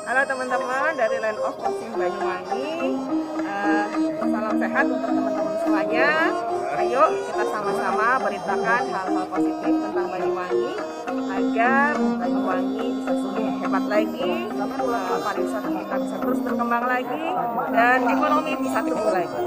Halo teman-teman dari Land of Crossing Banyuwangi. Salam sehat untuk teman-teman semuanya. Ayo kita sama-sama beritakan hal-hal positif tentang Banyuwangi agar Banyuwangi bisa semakin hebat lagi, pariwisata kita bisa terus berkembang lagi, dan ekonomi bisa tumbuh lagi.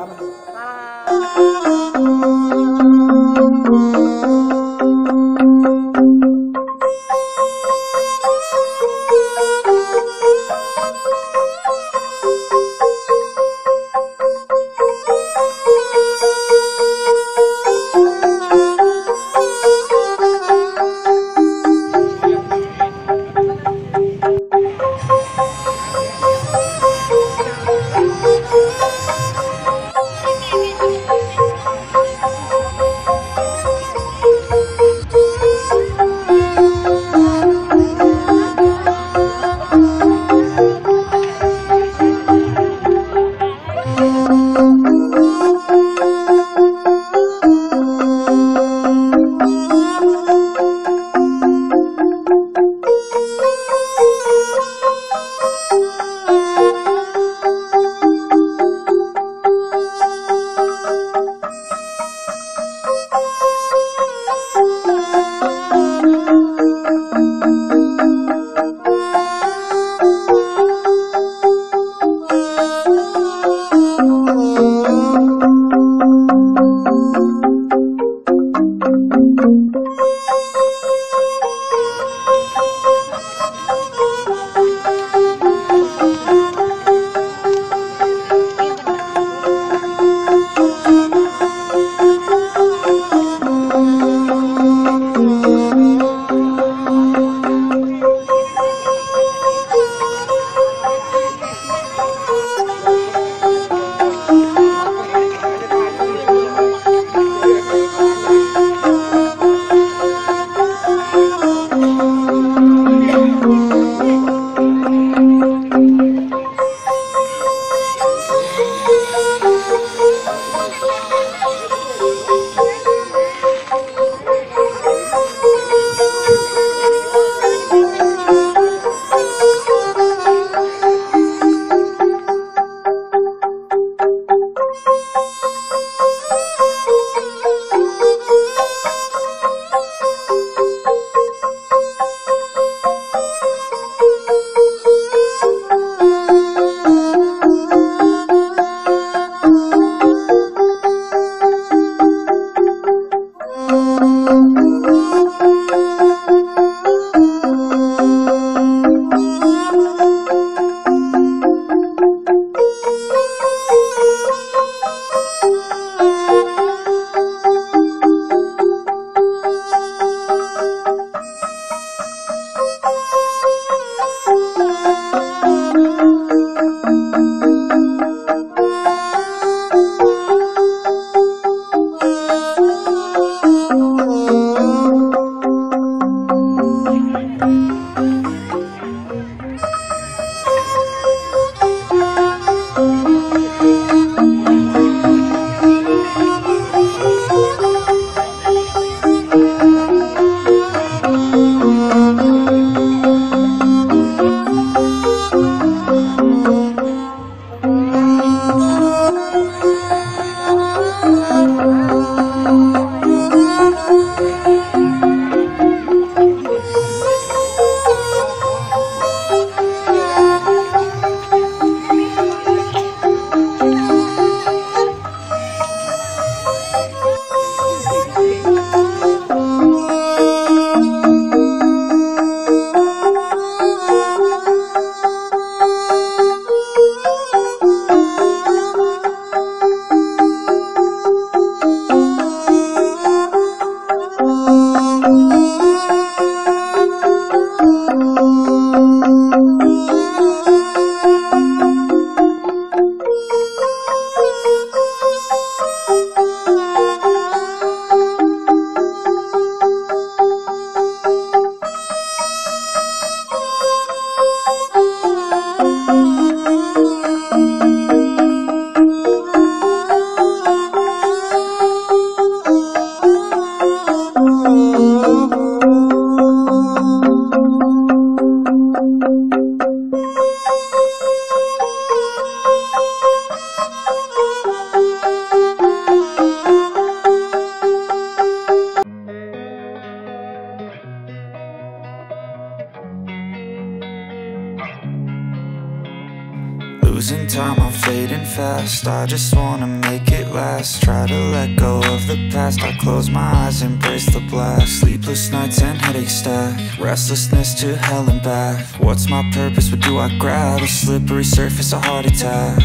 losing time, I'm fading fast. I just wanna make it last. Try to let go of the past. I close my eyes, embrace the blast. Sleepless nights and headaches stack. Restlessness to hell and back. What's my purpose? What do I grab? A slippery surface, a heart attack.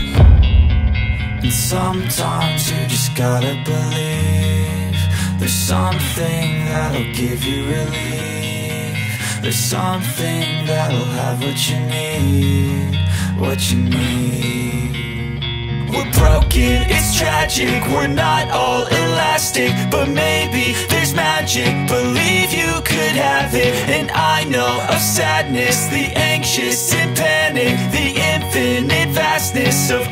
And sometimes you just gotta believe there's something that'll give you relief. There's something that'll have what you need, what you need. We're broken, it's tragic, we're not all elastic, but maybe there's magic, believe you could have it. And I know of sadness, the anxious and panic, the infinite vastness of